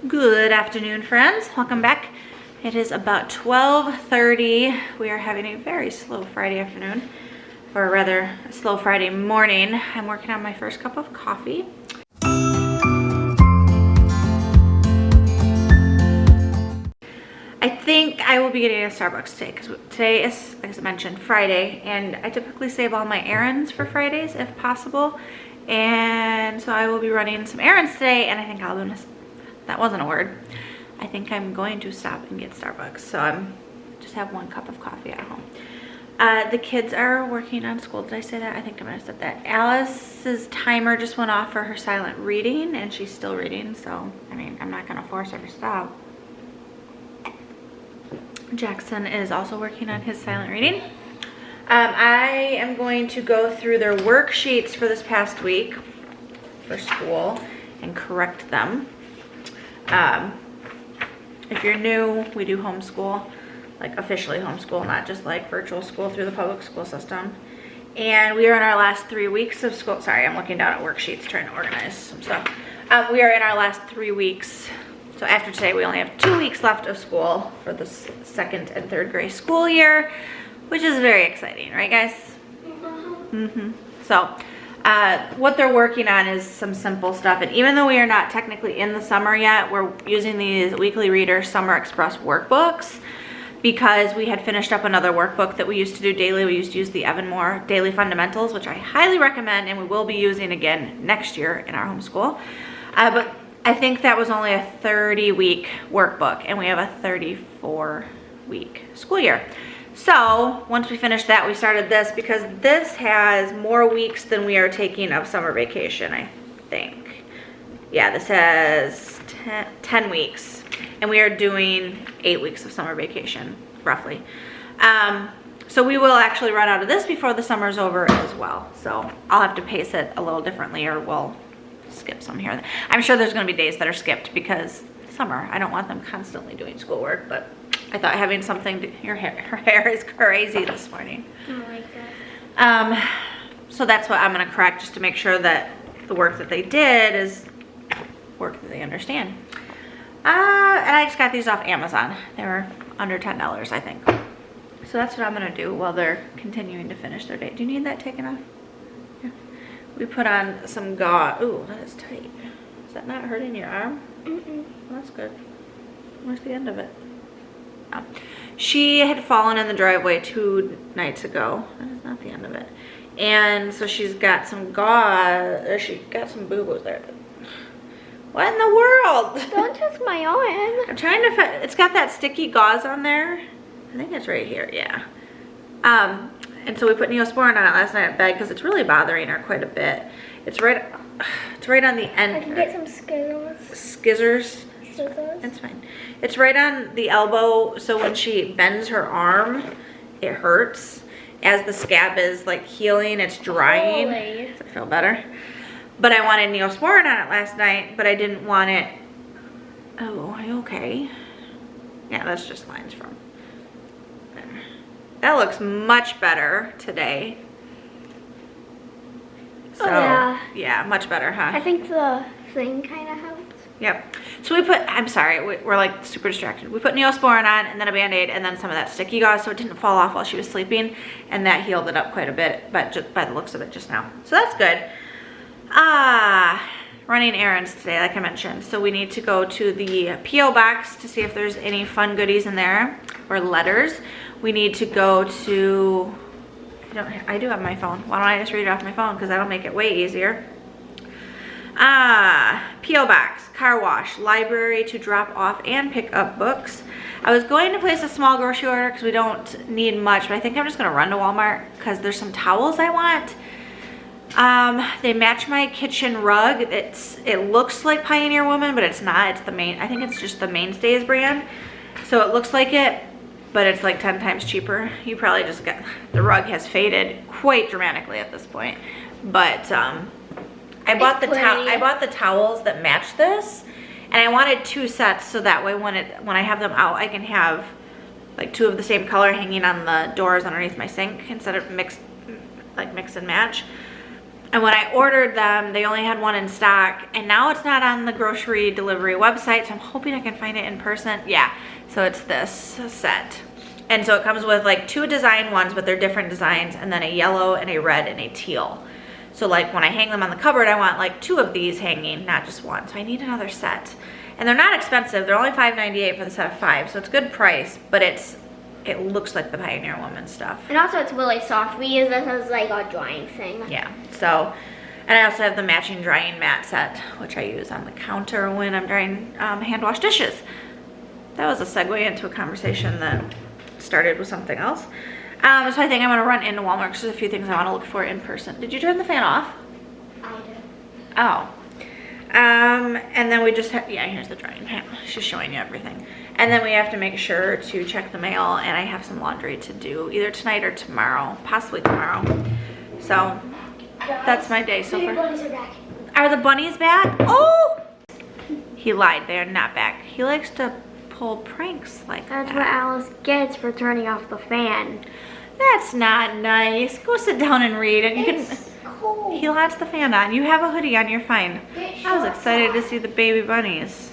Good afternoon, friends. Welcome back. It is about 12:30. We are having a very slow Friday afternoon, or rather a slow Friday morning. I'm working on my first cup of coffee. I think I will be getting a Starbucks today because today is, as I mentioned, Friday, and I typically save all my errands for Fridays if possible. And so I will be running some errands today, and I think I'll do this. That wasn't a word. I think I'm going to stop and get Starbucks. So I'm just have one cup of coffee at home. The kids are working on school. Did I say that? I think I might have said that. Alice's timer just went off for her silent reading, and she's still reading. So, I mean, I'm not going to force her to stop. Jackson is also working on his silent reading. I am going to go through their worksheets for this past week for school and correct them. If you're new, we do homeschool, like officially homeschool, not just like virtual school through the public school system. And we are in our last 3 weeks of school. Sorry, I'm looking down at worksheets trying to organize some stuff. We are in our last 3 weeks. So after today, we only have 2 weeks left of school for the second and third grade school year, which is very exciting, right guys? So what they're working on is some simple stuff. And even though we are not technically in the summer yet, we're using these Weekly Reader Summer Express workbooks because we had finished up another workbook that we used to do daily. We used to use the Evan Moore Daily Fundamentals, which I highly recommend, and we will be using again next year in our homeschool. But I think that was only a 30-week workbook, and we have a 34-week school year. So once we finished that, we started this because this has more weeks than we are taking of summer vacation, I think. Yeah, this has 10 weeks, and we are doing 8 weeks of summer vacation, roughly. So we will actually run out of this before the summer's over as well. So I'll have to pace it a little differently, or we'll skip some here. I'm sure there's going to be days that are skipped because summer. I don't want them constantly doing schoolwork, but I thought having something to, her hair is crazy this morning. I like that. So that's what I'm going to correct, just to make sure that the work that they did is work that they understand. And I just got these off Amazon. They were under $10, I think. So that's what I'm going to do while they're continuing to finish their day. Do you need that taken off? Yeah. We put on some gauze. Ooh, that is tight. Is that not hurting your arm? Mm-mm. Well, that's good. Where's the end of it? Oh. She had fallen in the driveway 2 nights ago. That is not the end of it. And so she's got some gauze, or she got some boo-boos there. What in the world? Don't touch my arm. I'm trying to find, it's got that sticky gauze on there. I think it's right here, yeah. And so we put Neosporin on it last night at bed because it's really bothering her quite a bit. It's right on the end. I can get some skizzles. Skizzers? It's fine. It's right on the elbow, so when she bends her arm, it hurts. As the scab is like healing, it's drying. Holy. Does it feel better? But I wanted Neosporin on it last night, but I didn't want it. Oh, are you okay? Yeah, that's just lines from there. That looks much better today. So, oh, yeah, much better, huh? I think the thing kind of helps. Yep. So we put, I'm sorry, we're like super distracted. We put Neosporin on, and then a Band-Aid, and then some of that sticky gauze so it didn't fall off while she was sleeping, and that healed it up quite a bit, but just by the looks of it just now. So that's good. Running errands today, like I mentioned. So we need to go to the P.O. box to see if there's any fun goodies in there, or letters. We need to go to, I do have my phone. Why don't I just read it off my phone, because that'll make it way easier. P.O. box, car wash, library to drop off and pick up books. I was going to place a small grocery order because we don't need much, but I think I'm just going to run to Walmart because there's some towels I want. They match my kitchen rug. It looks like Pioneer Woman, but it's not. It's the main, I think it's just the Mainstays brand. So it looks like it, but it's like 10 times cheaper. You probably just got, the rug has faded quite dramatically at this point. But, I bought the towels that match this, and I wanted 2 sets so that way when I have them out, I can have like 2 of the same color hanging on the doors underneath my sink instead of mix and match. And when I ordered them, they only had one in stock, and now it's not on the grocery delivery website, so I'm hoping I can find it in person. Yeah, so it's this set. And so it comes with like 2 design ones, but they're different designs, and then a yellow and a red and a teal. So like when I hang them on the cupboard, I want like 2 of these hanging, not just one. So I need another set. And they're not expensive. They're only $5.98 for the set of 5, so it's a good price, but it looks like the Pioneer Woman stuff. And also it's really soft. We use this as like a drying thing. Yeah, so, and I also have the matching drying mat set, which I use on the counter when I'm drying hand wash dishes. That was a segue into a conversation that started with something else. So I think I'm gonna run into Walmart because there's a few things I wanna look for in person. Did you turn the fan off? I did. Oh. And then we just have, yeah, here's the drying pan. She's showing you everything. And then we have to make sure to check the mail, and I have some laundry to do either tonight or tomorrow, possibly tomorrow. So that's my day so far. The bunnies are back. Are the bunnies back? Oh! He lied, they are not back. He likes to pull pranks like that. That's what Alice gets for turning off the fan. That's not nice. Go sit down and read, and you can. Cold. He lets the fan on. You have a hoodie on, you're fine. I was excited to see the baby bunnies.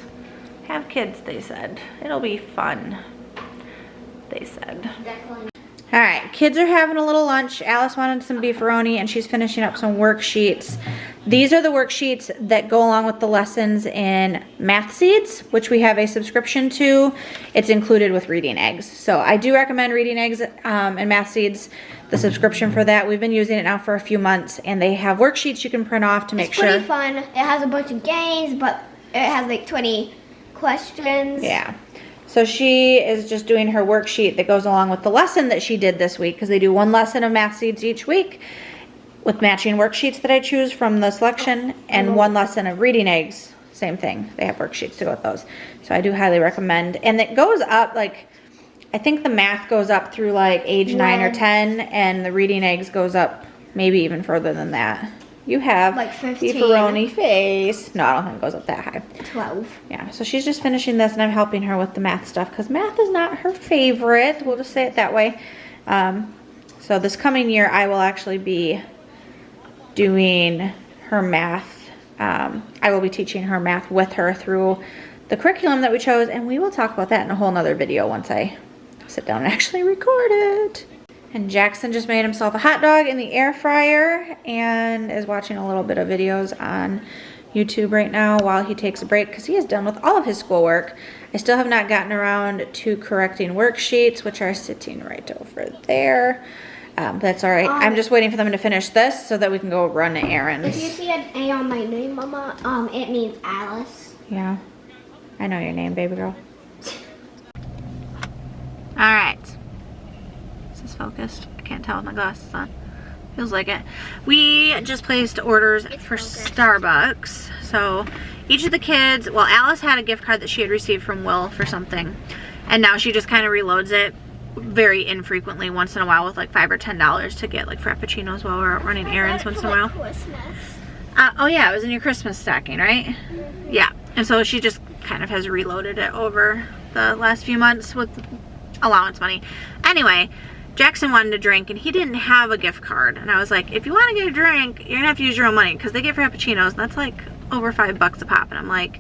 Have kids, they said. It'll be fun, they said. Definitely. All right, kids are having a little lunch. Alice wanted some beefaroni, and she's finishing up some worksheets. These are the worksheets that go along with the lessons in Math Seeds, which we have a subscription to. It's included with Reading Eggs. So I do recommend Reading Eggs and Math Seeds, the subscription for that. We've been using it now for a few months, and they have worksheets you can print off to make sure. It's pretty fun. It has a bunch of games, but it has like 20 questions. Yeah. So she is just doing her worksheet that goes along with the lesson that she did this week, because they do 1 lesson of Math Seeds each week with matching worksheets that I choose from the selection, and 1 lesson of Reading Eggs. Same thing. They have worksheets to go with those. So I do highly recommend. And it goes up, like, I think the math goes up through like age 9 or 10, and the Reading Eggs goes up maybe even further than that. You have like 15. beefaroni face. No, I don't think it goes up that high. 12. Yeah, so she's just finishing this, and I'm helping her with the math stuff because math is not her favorite. We'll just say it that way. So this coming year, I will actually be doing her math. I will be teaching her math with her through the curriculum that we chose, and we will talk about that in a whole nother video once I sit down and actually record it. And Jackson just made himself a hot dog in the air fryer and is watching a little bit of videos on YouTube right now while he takes a break because he is done with all of his schoolwork. I still have not gotten around to correcting worksheets, which are sitting right over there. But that's all right. I'm just waiting for them to finish this so that we can go run errands. If you see an A on my name, Mama, it means Alice. Yeah, I know your name, baby girl. All right. Focused. I can't tell with my glasses on. Feels like it. We just placed orders for Starbucks. So each of the kids, well, Alice had a gift card that she had received from Will for something, and now she just kind of reloads it very infrequently once in a while with like $5 or $10 to get like frappuccinos while we're running errands once in a while. Christmas. Oh yeah, it was in your Christmas stocking, right? Mm-hmm. Yeah, and so she just kind of has reloaded it over the last few months with allowance money. Anyway, Jackson wanted a drink, and he didn't have a gift card. And I was like, if you want to get a drink, you're going to have to use your own money, because they get frappuccinos, and that's like over $5 a pop. And I'm like,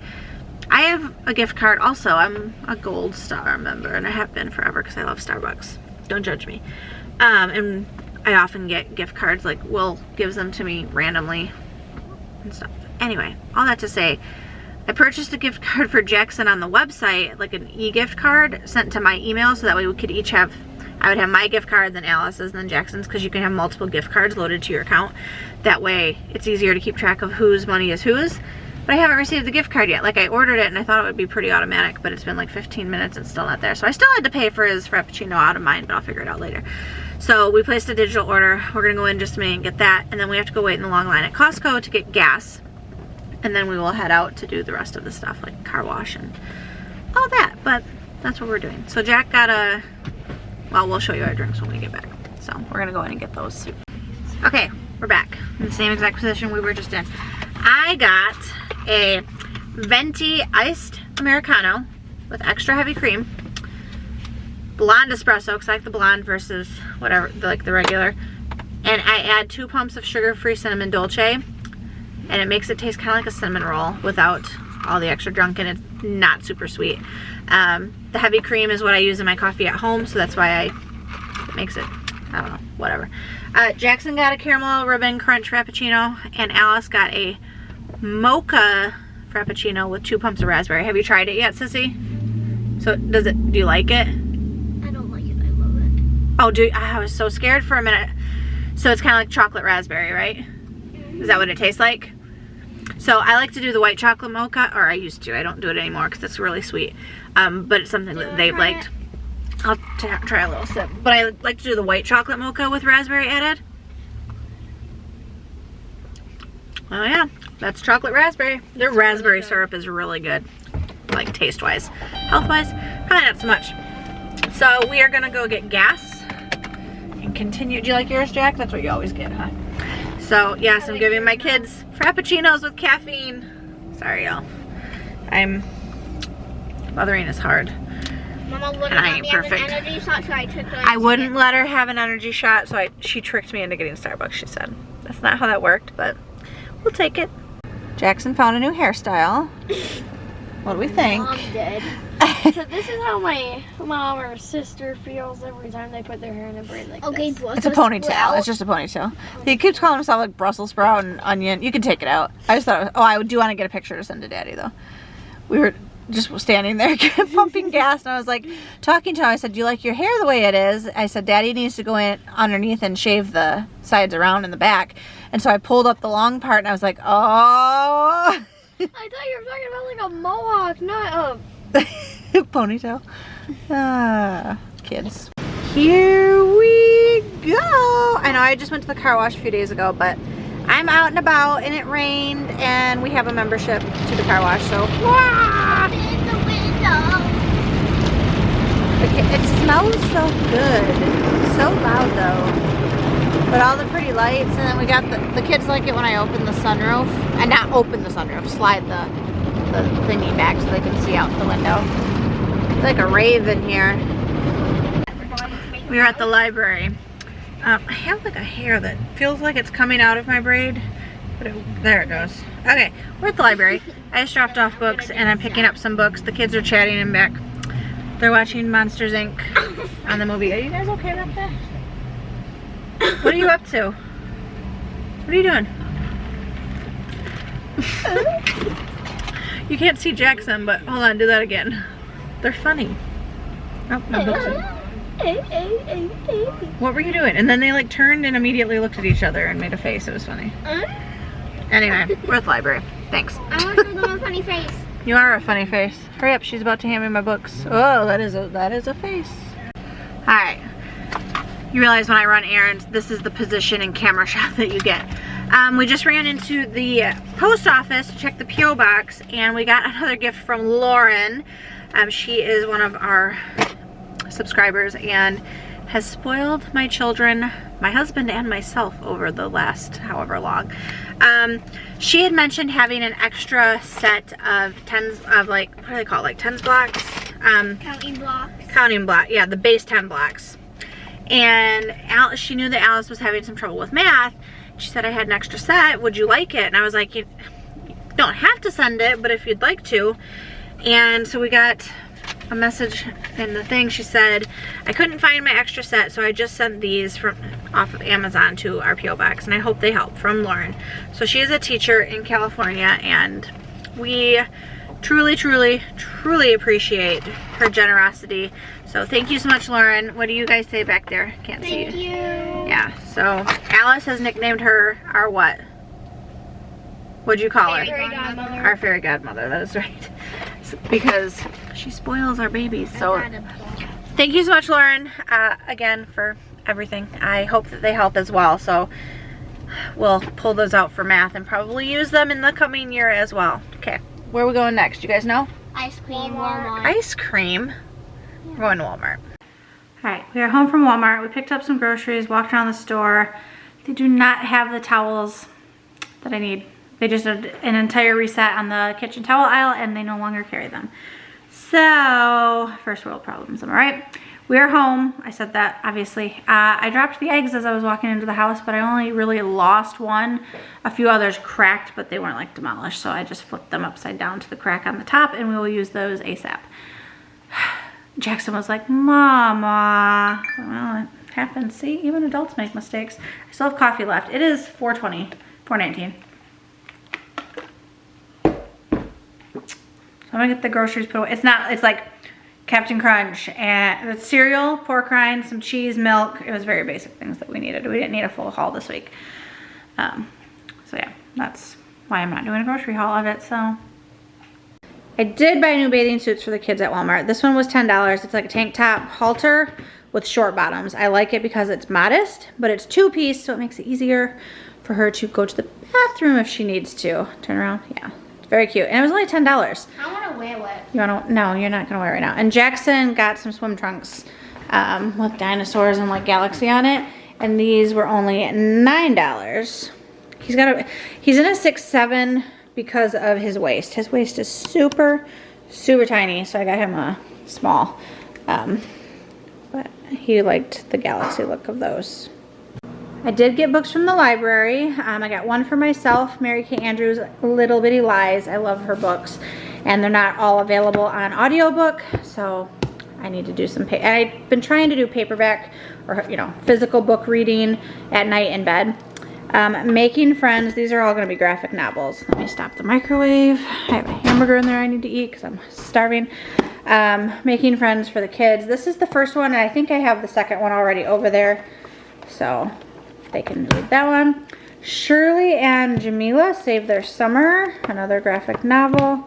I have a gift card also. I'm a Gold Star member, and I have been forever because I love Starbucks. Don't judge me. And I often get gift cards, like Will gives them to me randomly and stuff. Anyway, all that to say, I purchased a gift card for Jackson on the website, like an e-gift card sent to my email, so that way we could each have, I would have my gift card, then Alice's, then Jackson's, because you can have multiple gift cards loaded to your account. That way it's easier to keep track of whose money is whose. But I haven't received the gift card yet. Like, I ordered it and I thought it would be pretty automatic, but it's been like 15 minutes and still not there. So I still had to pay for his Frappuccino out of mine, but I'll figure it out later. So we placed a digital order. We're gonna go in just a minute and get that, and then we have to go wait in the long line at Costco to get gas. And then we will head out to do the rest of the stuff, like car wash and all that. But that's what we're doing. So Jack got a, well, we'll show you our drinks when we get back. So we're gonna go in and get those soon. Okay, we're back in the same exact position we were just in. I got a venti iced Americano with extra heavy cream, blonde espresso, because I like the blonde versus whatever, like the regular, and I add 2 pumps of sugar-free cinnamon dolce, and it makes it taste kind of like a cinnamon roll without all the extra junk, and it's not super sweet. The heavy cream is what I use in my coffee at home, so that's why it makes it, I don't know, whatever. Jackson got a caramel ribbon crunch frappuccino, and Alice got a mocha frappuccino with 2 pumps of raspberry. Have you tried it yet, Sissy? So do you like it? I don't like it. I love it. Oh, I was so scared for a minute. So it's kind of like chocolate raspberry, right? Is that what it tastes like? So I like to do the white chocolate mocha, or I used to. I don't do it anymore because it's really sweet. But it's something that they've liked. I'll try a little sip. But I like to do the white chocolate mocha with raspberry added. Oh yeah, that's chocolate raspberry. Their raspberry syrup is really good, like taste-wise. Health-wise, probably not so much. So we are gonna go get gas and continue. Do you like yours, Jack? That's what you always get, huh? So yes, I'm giving my kids frappuccinos with caffeine. Sorry, y'all. Mothering is hard. Mama wouldn't And I let ain't me have an perfect. energy shot, so I took I wouldn't let her have an energy shot, so she tricked me into getting Starbucks, she said. That's not how that worked, but we'll take it. Jackson found a new hairstyle. What do we think? Mom did. So this is how my mom or sister feels every time they put their hair in a braid like Okay, this. It's a ponytail. It's just a ponytail. He keeps calling himself like Brussels sprout and onion. You can take it out. I just thought, I do want to get a picture to send to Daddy though. We were just standing there pumping gas, and I was like talking to him. I said, "Do you like your hair the way it is?" I said, "Daddy needs to go in underneath and shave the sides around in the back." And so I pulled up the long part, and I was like, "Oh." I thought you were talking about like a mohawk, not a Ponytail. Kids. Here we go. I know I just went to the car wash a few days ago, but I'm out and about, and it rained, and we have a membership to the car wash, so wah! in the window. It smells so good. It's so loud though. But all the pretty lights, and then we got the kids like it when I open the sunroof, and not open the sunroof, slide the thingy back so they can see out the window. It's like a rave in here. We are at the library. I have like a hair that feels like it's coming out of my braid, but there it goes. Okay, we're at the library. I just dropped off books, and I'm picking up some books. The kids are chatting in back. They're watching Monsters Inc. on the movie. Are you guys okay back there? What are you up to? What are you doing? You can't see Jackson, but hold on, do that again. They're funny. Oh, no books. What were you doing? And then they like turned and immediately looked at each other and made a face. It was funny. Anyway, we're at the library. Thanks. I want to show them a funny face. You are a funny face. Hurry up, she's about to hand me my books. Oh, that is a face. Alright. You realize when I run errands, this is the position and camera shot that you get. We just ran into the post office to check the P.O. box, and we got another gift from Lauren. She is one of our subscribers and has spoiled my children, my husband, and myself over the last however long. She had mentioned having an extra set of tens of like, what do they call it, like tens blocks? Counting blocks. Counting block, yeah, the base 10 blocks. And she knew that Alice was having some trouble with math. She said, I had an extra set, would you like it? And I was like, you don't have to send it, but if you'd like to. And so we got a message in the thing. She said, I couldn't find my extra set, so I just sent these off of Amazon to our P.O. box, and I hope they help, from Lauren. So she is a teacher in California, and we truly, truly, truly appreciate her generosity. So thank you so much, Lauren. What do you guys say back there? Can't see you. Thank you. Yeah, so Alice has nicknamed her our what? What'd you call her? Fairy godmother. Our fairy godmother, that is right. Because she spoils our babies. So thank you so much, Lauren, again, for everything. I hope that they help as well. So we'll pull those out for math and probably use them in the coming year as well. Okay, where are we going next? You guys know? Ice cream, Walmart. Ice cream? We're going to Walmart. Alright, we are home from Walmart. We picked up some groceries, walked around the store. They do not have the towels that I need. They just did an entire reset on the kitchen towel aisle, and they no longer carry them. So, first world problems, am I right? we're home. I said that, obviously. I dropped the eggs as I was walking into the house, but I only really lost one. A few others cracked, but they weren't like demolished, so I just flipped them upside down to the crack on the top, and we will use those ASAP. Jackson was like, Mama. Well, it happens. See, even adults make mistakes. I still have coffee left. It is 4:20, 4:19. So I'm gonna get the groceries put away. It's like Captain Crunch and the cereal, pork rind, some cheese, milk. It was very basic things that we needed. We didn't need a full haul this week. So yeah, that's why I'm not doing a grocery haul of it, so. I did buy new bathing suits for the kids at Walmart. This one was $10. It's like a tank top halter with short bottoms. I like it because it's modest, but it's 2-piece, so it makes it easier for her to go to the bathroom if she needs to. Turn around, yeah. It's very cute. And it was only $10. I want to wear it. You want to? No, you're not going to wear it right now. And Jackson got some swim trunks with dinosaurs and like Galaxy on it. And these were only $9. He's in a 6'7" because of his waist. His waist is super, super tiny. So I got him a small. But he liked the Galaxy look of those. I did get books from the library. I got one for myself, Mary Kay Andrews' Little Bitty Lies. I love her books. And they're not all available on audiobook, so I need to do some, I've been trying to do paperback or, you know, physical book reading at night in bed. Making Friends, these are all gonna be graphic novels. Let me stop the microwave. I have a hamburger in there I need to eat because I'm starving. Making Friends for the kids. This is the first one, and I think I have the second one already over there. So they can read that one. Shirley and Jamila Save Their Summer, another graphic novel.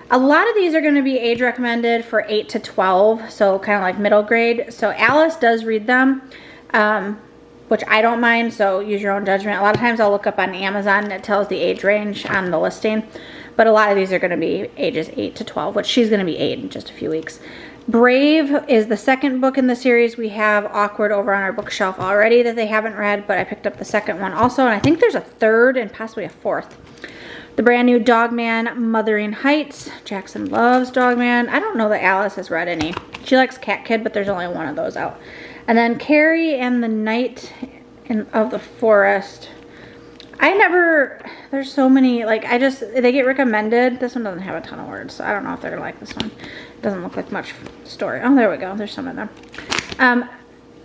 A lot of these are going to be age recommended for 8 to 12, so kind of like middle grade. So Alice does read them, which I don't mind, so use your own judgment. A lot of times I'll look up on Amazon and it tells the age range on the listing, but a lot of these are going to be ages 8 to 12, which she's going to be 8 in just a few weeks. Brave is the second book in the series. We have Awkward over on our bookshelf already that they haven't read, but I picked up the second one also, and I think there's a third and possibly a fourth. The brand new Dogman, Mothering Heights. Jackson loves Dogman. I don't know that Alice has read any. She likes Cat Kid, but there's only one of those out. And then Carrie and the Night of the Forest. There's so many, like, they get recommended. This one doesn't have a ton of words, so I don't know if they're gonna like this one. It doesn't look like much story. Oh, there we go, there's some of them.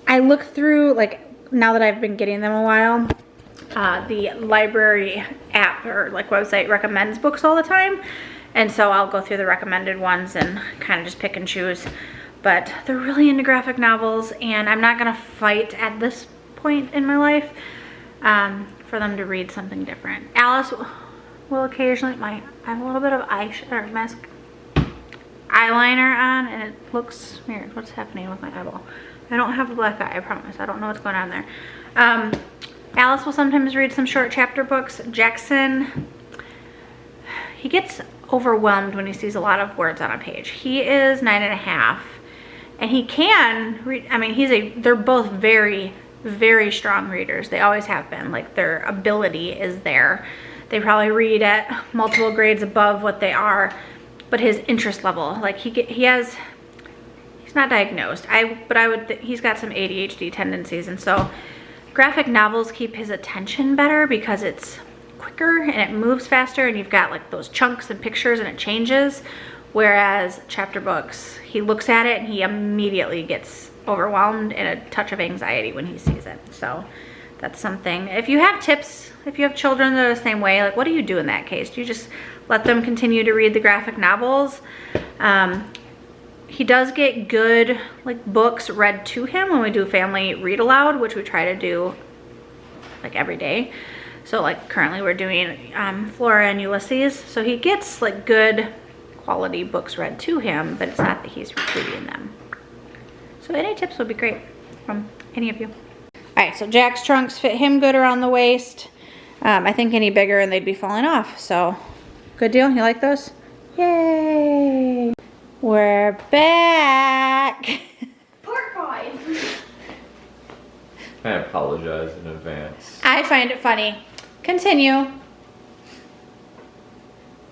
I look through, like, now that I've been getting them a while, the library app or like website recommends books all the time. And so I'll go through the recommended ones and kind of just pick and choose. But they're really into graphic novels, and I'm not gonna fight at this point in my life for them to read something different. Alice will occasionally, I have a little bit of eyeliner on, and it looks weird. What's happening with my eyeball? I don't have a black eye, I promise. I don't know what's going on there. Alice will sometimes read some short chapter books. Jackson, he gets overwhelmed when he sees a lot of words on a page. He is 9.5, and he can read. I mean, they're both very, very strong readers. They always have been. Like, their ability is there. They probably read at multiple grades above what they are, but his interest level, like he's not diagnosed. He's got some ADHD tendencies, and so graphic novels keep his attention better because it's quicker and it moves faster, and you've got like those chunks and pictures and it changes. Whereas chapter books, he looks at it and he immediately gets overwhelmed and a touch of anxiety when he sees it. So that's something. If you have tips, if you have children that are the same way, like what do you do in that case? Do you just let them continue to read the graphic novels? He does get good like books read to him when we do family read aloud, which we try to do like every day. So like currently we're doing Flora and Ulysses. So he gets like good quality books read to him, but it's not that he's reading them. So any tips would be great from any of you. All right, so Jack's trunks fit him good around the waist. I think any bigger and they'd be falling off. So good deal, you like those? Yay! We're back. Part 5. I apologize in advance. I find it funny. Continue.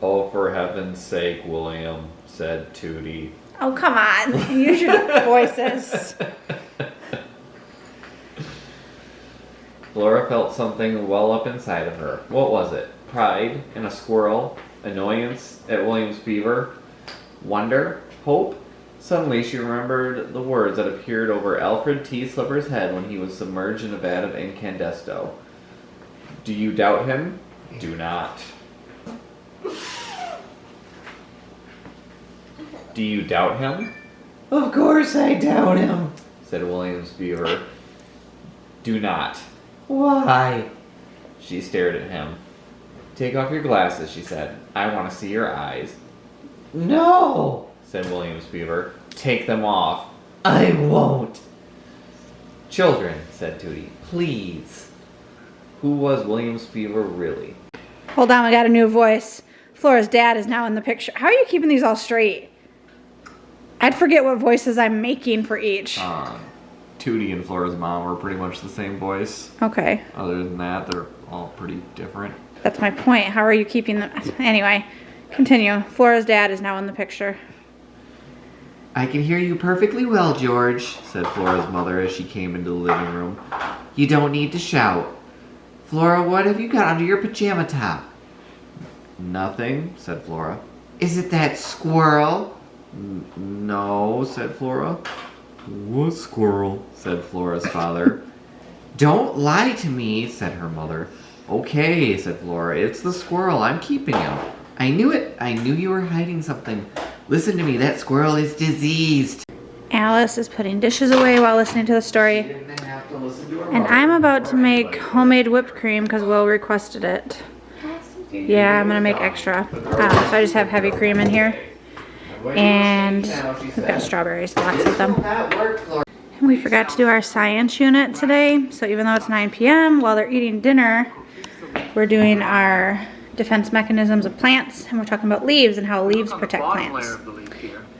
Oh, for heaven's sake, William, said Tootie. Oh, come on. Use your voices. Flora felt something well up inside of her. What was it? Pride in a squirrel? Annoyance at William's beaver? Wonder? Hope? Suddenly she remembered the words that appeared over Alfred T. Slipper's head when he was submerged in a vat of incandesto. Do you doubt him? Do not. Do you doubt him? Of course I doubt him, said William's beaver. Do not. Why? She stared at him. Take off your glasses, she said. I want to see your eyes. No, said William's beaver. Take them off. I won't. Children, said Tootie, please. Who was William's beaver really? Hold on, we got a new voice. Flora's dad is now in the picture. How are you keeping these all straight? I'd forget what voices I'm making for each. Tootie and Flora's mom were pretty much the same voice. Okay. Other than that, they're all pretty different. That's my point. How are you keeping them? Anyway, continue. Flora's dad is now in the picture. I can hear you perfectly well, George, said Flora's mother as she came into the living room. You don't need to shout. Flora, what have you got under your pajama top? Nothing, said Flora. Is it that squirrel? No, said Flora. What squirrel? Said Flora's father. Don't lie to me, said her mother. Okay, said Flora. It's the squirrel. I'm keeping him. I knew it. I knew you were hiding something. Listen to me. That squirrel is diseased. Alice is putting dishes away while listening to the story. And I'm about to make homemade whipped cream because Will requested it. Yeah, I'm going to make extra. So I just have heavy cream in here. And we've got strawberries, lots of them. And we forgot to do our science unit today. So even though it's 9 p.m., while they're eating dinner, we're doing our defense mechanisms of plants. And we're talking about leaves and how leaves protect plants.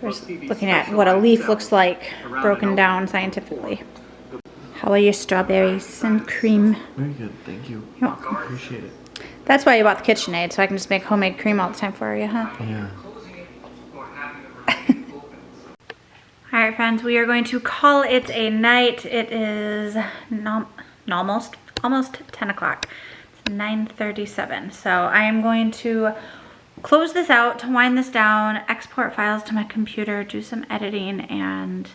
We're just looking at what a leaf looks like broken down scientifically. How are your strawberries and cream? Very good, thank you. You're welcome. Appreciate it. That's why you bought the KitchenAid, so I can just make homemade cream all the time for you, huh? Yeah. Alright friends, we are going to call it a night. It is almost 10 o'clock. It's 9:37. So I am going to close this out, to wind this down, export files to my computer, do some editing, and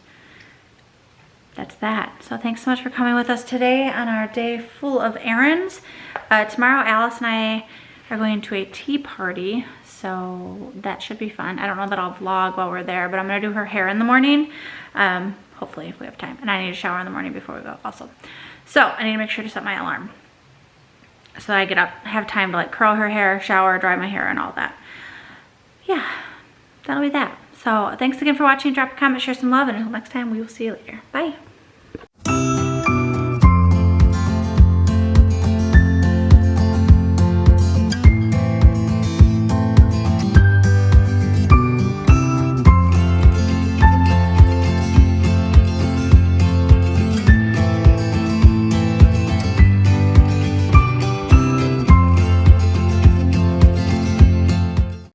that's that. So thanks so much for coming with us today on our day full of errands. Tomorrow Alice and I are going to a tea party, so that should be fun. I don't know that I'll vlog while we're there, but I'm gonna do her hair in the morning, hopefully if we have time. And I need to shower in the morning before we go also. So I need to make sure to set my alarm so that I get up, have time to like curl her hair, shower, dry my hair, and all that. Yeah, that'll be that. So thanks again for watching. Drop a comment, share some love, and until next time, we will see you later. Bye.